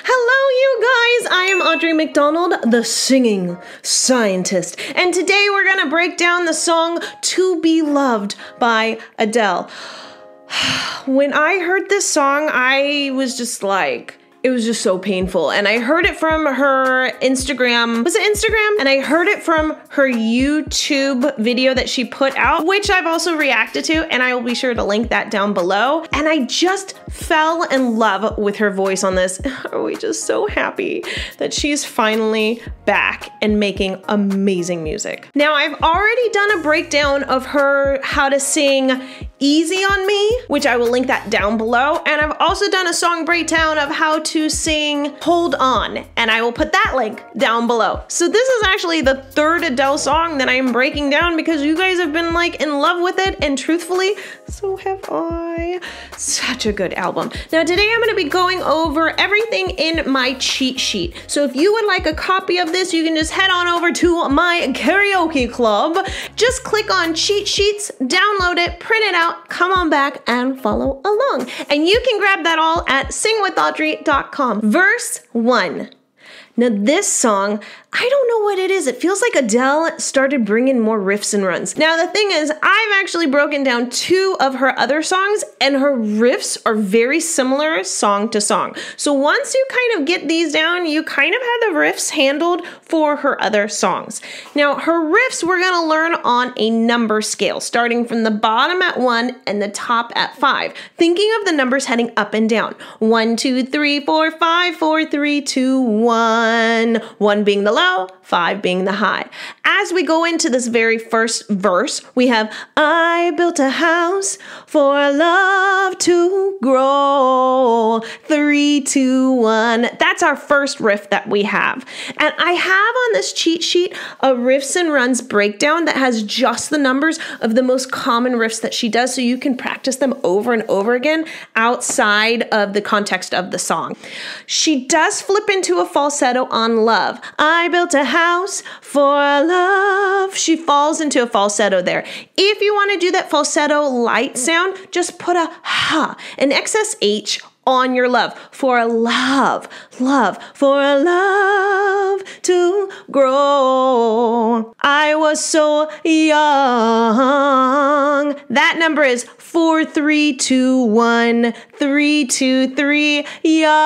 Hello, you guys! I am Audrey McDonald, the singing scientist, and today we're gonna break down the song To Be Loved by Adele. When I heard this song, I was just like, it was just so painful. And I heard it from her Instagram. Was it Instagram? And I heard it from her YouTube video that she put out, which I've also reacted to, and I will be sure to link that down below. And I just fell in love with her voice on this. Are we just so happy that she's finally back and making amazing music. Now, I've already done a breakdown of her how to sing Easy on Me, which I will link that down below. And I've also done a song breakdown of how to sing Hold On, and I will put that link down below. So this is actually the third Adele song that I'm breaking down because you guys have been like in love with it, and truthfully, so have I. Such a good album. Now today I'm gonna be going over everything in my cheat sheet. So if you would like a copy of this, you can just head on over to my karaoke club. Just click on cheat sheets, download it, print it out, come on back and follow along. And you can grab that all at singwithaudrey.com. Verse 1. Now this song, I don't know what it is. It feels like Adele started bringing more riffs and runs. Now the thing is, I've actually broken down 2 of her other songs, and her riffs are very similar song to song. So once you kind of get these down, you kind of have the riffs handled for her other songs. Now her riffs we're gonna learn on a number scale, starting from the bottom at 1 and the top at 5. Thinking of the numbers heading up and down. 1, 2, 3, 4, 5, 4, 3, 2, 1. 1 being the low, 5 being the high. As we go into this very first verse, we have, I built a house for love to grow. 3, 2, 1. That's our first riff that we have. And I have on this cheat sheet a riffs and runs breakdown that has just the numbers of the most common riffs that she does, so you can practice them over and over again outside of the context of the song. She does flip into a falsetto on love. I built a house for love. She falls into a falsetto there. If you want to do that falsetto light sound, just put a ha, an excess H on your love. For love, love, for love to grow. I was so young. That number is 4, 3, 2, 1, 3, 2, 3, young.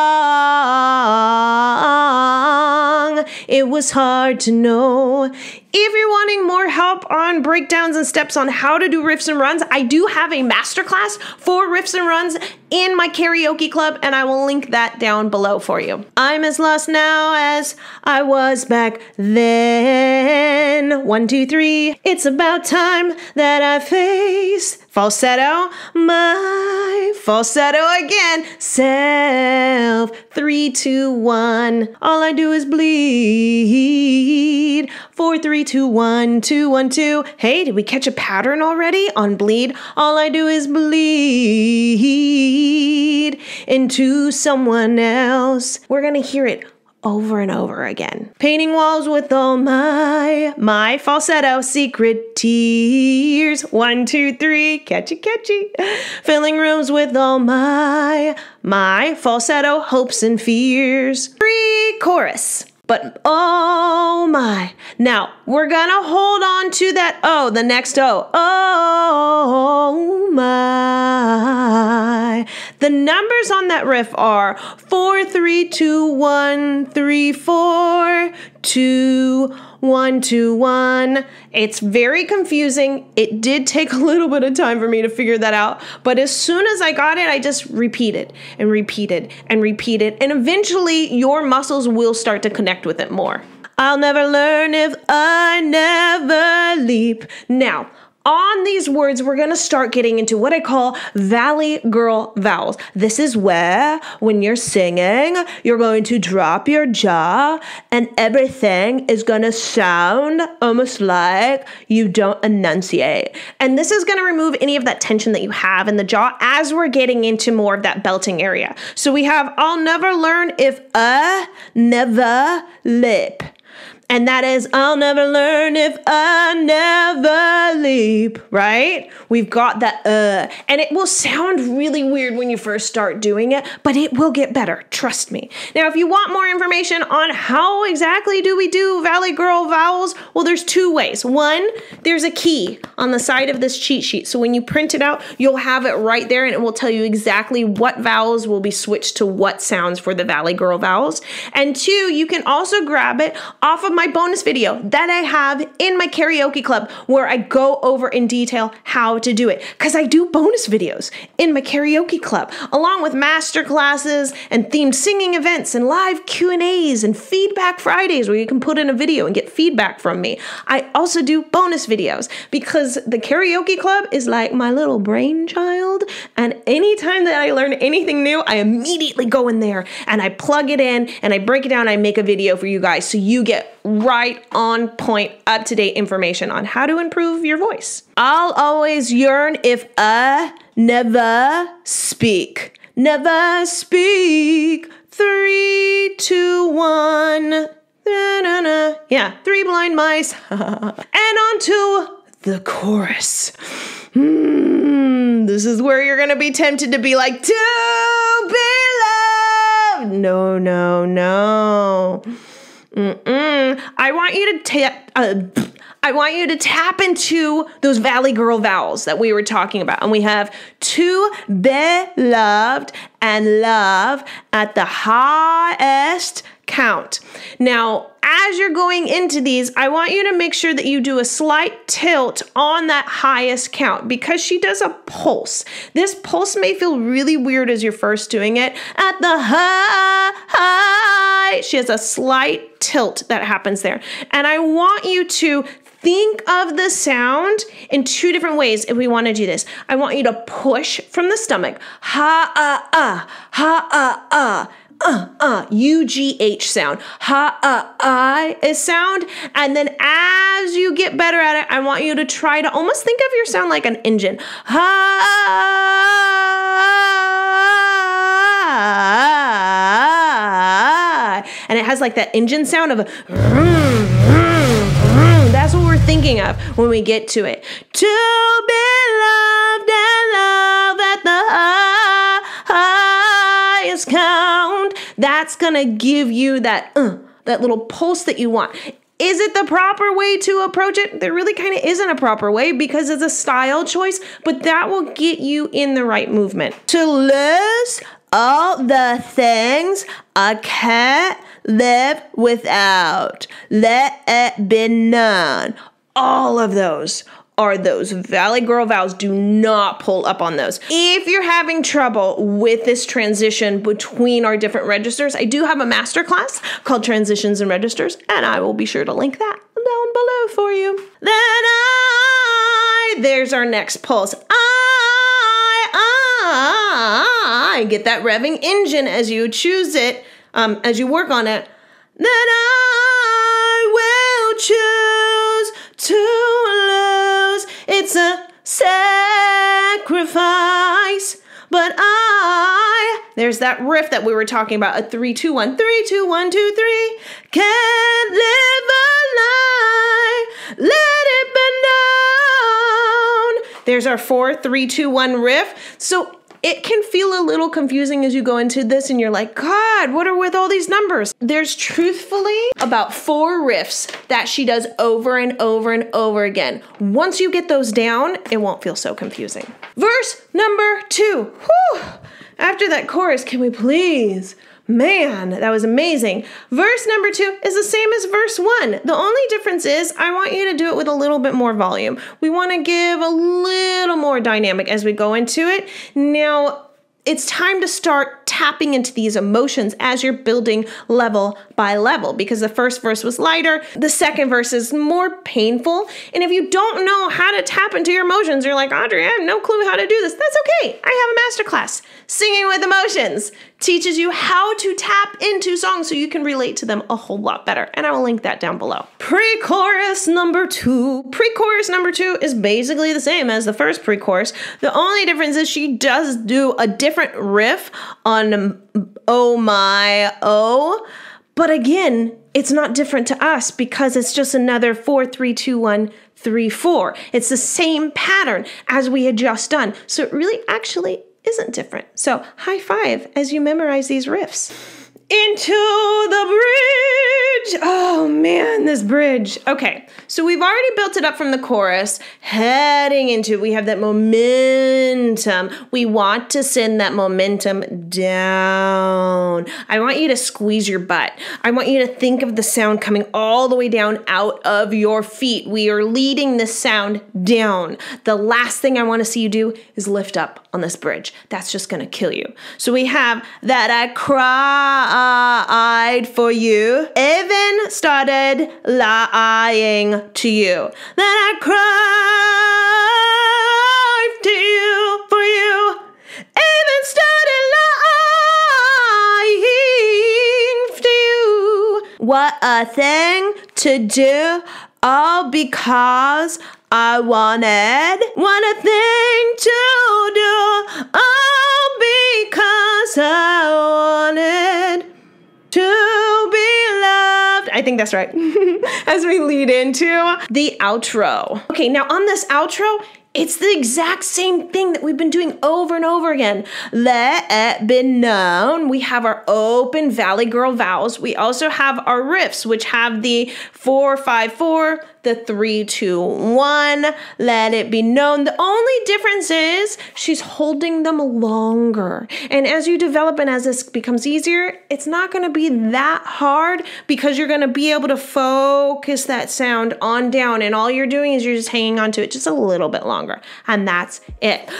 It was hard to know. If you're wanting more help on breakdowns and steps on how to do riffs and runs, I do have a masterclass for riffs and runs in my karaoke club, and I will link that down below for you. I'm as lost now as I was back then. 1, 2, 3. It's about time that I face falsetto, my falsetto again, self. 3, 2, 1. All I do is bleed. 4, 3, 2, 1, 2, 1, 2. Hey, did we catch a pattern already on bleed? All I do is bleed into someone else. We're gonna hear it over and over again. Painting walls with all my falsetto secret tears. 1, 2, 3, catchy, catchy. Filling rooms with all my falsetto hopes and fears. Pre-chorus. But oh my. Now, we're gonna hold on to that O, the next O. Oh my. The numbers on that riff are 4, 3, 2, 1, 3, 4, 2, 1, 2, 1. It's very confusing. It did take a little bit of time for me to figure that out, but as soon as I got it, I just repeated and repeated and repeated, and eventually your muscles will start to connect with it more. I'll never learn if I never leap. Now, on these words, we're going to start getting into what I call Valley Girl vowels. This is where, when you're singing, you're going to drop your jaw and everything is going to sound almost like you don't enunciate. And this is going to remove any of that tension that you have in the jaw as we're getting into more of that belting area. So we have, I'll never learn if I never lip. And that is, I'll never learn if I never leap, right? We've got that and it will sound really weird when you first start doing it, but it will get better, trust me. Now, if you want more information on how exactly do we do Valley Girl vowels, well, there's two ways. One, there's a key on the side of this cheat sheet. So when you print it out, you'll have it right there and it will tell you exactly what vowels will be switched to what sounds for the Valley Girl vowels. And two, you can also grab it off of my bonus video that I have in my karaoke club where I go over in detail how to do it. Because I do bonus videos in my karaoke club, along with master classes and themed singing events and live Q&As and feedback Fridays where you can put in a video and get feedback from me. I also do bonus videos because the karaoke club is like my little brainchild. And anytime that I learn anything new, I immediately go in there and I plug it in and I break it down. I make a video for you guys so you get right on point, up-to-date information on how to improve your voice. I'll always yearn if I never speak. Never speak. 3, 2, 1. Na-na-na. Yeah, 3 blind mice. And on to the chorus. This is where you're going to be tempted to be like, to be loved. No, no, no. I want you to tap into those Valley Girl vowels that we were talking about. And we have to be loved and love at the highest count. Now, as you're going into these, I want you to make sure that you do a slight tilt on that highest count because she does a pulse. This pulse may feel really weird as you're first doing it. At the high, she has a slight tilt that happens there. And I want you to think of the sound in 2 different ways if we want to do this. I want you to push from the stomach. UGH sound. Is sound. And then as you get better at it, I want you to try to almost think of your sound like an engine. And it has like that engine sound of a that's what we're thinking of when we get to it. To be loved and love at the highest count. That's gonna give you that little pulse that you want. Is it the proper way to approach it? There really kind of isn't a proper way because it's a style choice, but that will get you in the right movement. To lose all the things I can't live without. Let it be known. All of those are those Valley Girl vowels. Do not pull up on those. If you're having trouble with this transition between our different registers, I do have a masterclass called Transitions and Registers, and I will be sure to link that down below for you. Then there's our next pulse. I get that revving engine as you choose it, as you work on it. Then I will choose to lose. It's a sacrifice, but there's that riff that we were talking about, a 3, 2, 1, 3, 2, 1, 2, 3. Can't live a lie, let it be known. There's our 4, 3, 2, 1 riff. So it can feel a little confusing as you go into this and you're like, God, what are with all these numbers? There's truthfully about 4 riffs that she does over and over and over again. Once you get those down, it won't feel so confusing. Verse number 2. Whew. After that chorus, can we please? Man, that was amazing. Verse number 2 is the same as verse 1. The only difference is I want you to do it with a little bit more volume. We want to give a little more dynamic as we go into it. Now, it's time to start tapping into these emotions as you're building level by level, because the first verse was lighter, the second verse is more painful. And if you don't know how to tap into your emotions, you're like, Audrey, I have no clue how to do this. That's okay. I have a masterclass. Singing with Emotions teaches you how to tap into songs so you can relate to them a whole lot better. And I will link that down below. Pre-chorus number 2. Pre-chorus number 2 is basically the same as the first pre-chorus. The only difference is she does do a different riff on Oh My Oh, But again, it's not different to us because it's just another 4, 3, 2, 1, 3, 4. It's the same pattern as we had just done. So it really actually isn't different. So high five as you memorize these riffs. Into the bridge. Oh man, this bridge. Okay, so we've already built it up from the chorus. Heading into it, we have that momentum. We want to send that momentum down. I want you to squeeze your butt. I want you to think of the sound coming all the way down out of your feet. We are leading the sound down. The last thing I want to see you do is lift up on this bridge. That's just going to kill you. So we have that I cried for you, even started lying to you. That I cried to you for you, even started lying to you. What a thing to do, all because I wanted. What a thing to do, all because I wanted to be loved. I think that's right. As we lead into the outro. Okay, now on this outro, it's the exact same thing that we've been doing over and over again. Let it be known. We have our open Valley Girl vowels. We also have our riffs, which have the 4, 5, 4, the 3, 2, 1. Let it be known. The only difference is she's holding them longer. And as you develop and as this becomes easier, it's not going to be that hard because you're going to be able to focus that sound on down. And all you're doing is you're just hanging on to it just a little bit longer. And that's it.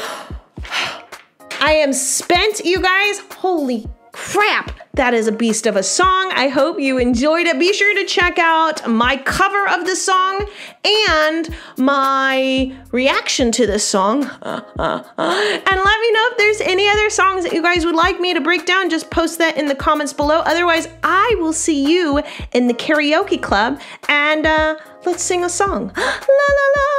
I am spent, you guys. Holy crap. That is a beast of a song. I hope you enjoyed it. Be sure to check out my cover of the song and my reaction to this song. And let me know if there's any other songs that you guys would like me to break down. Just post that in the comments below. Otherwise, I will see you in the karaoke club and let's sing a song. La la la.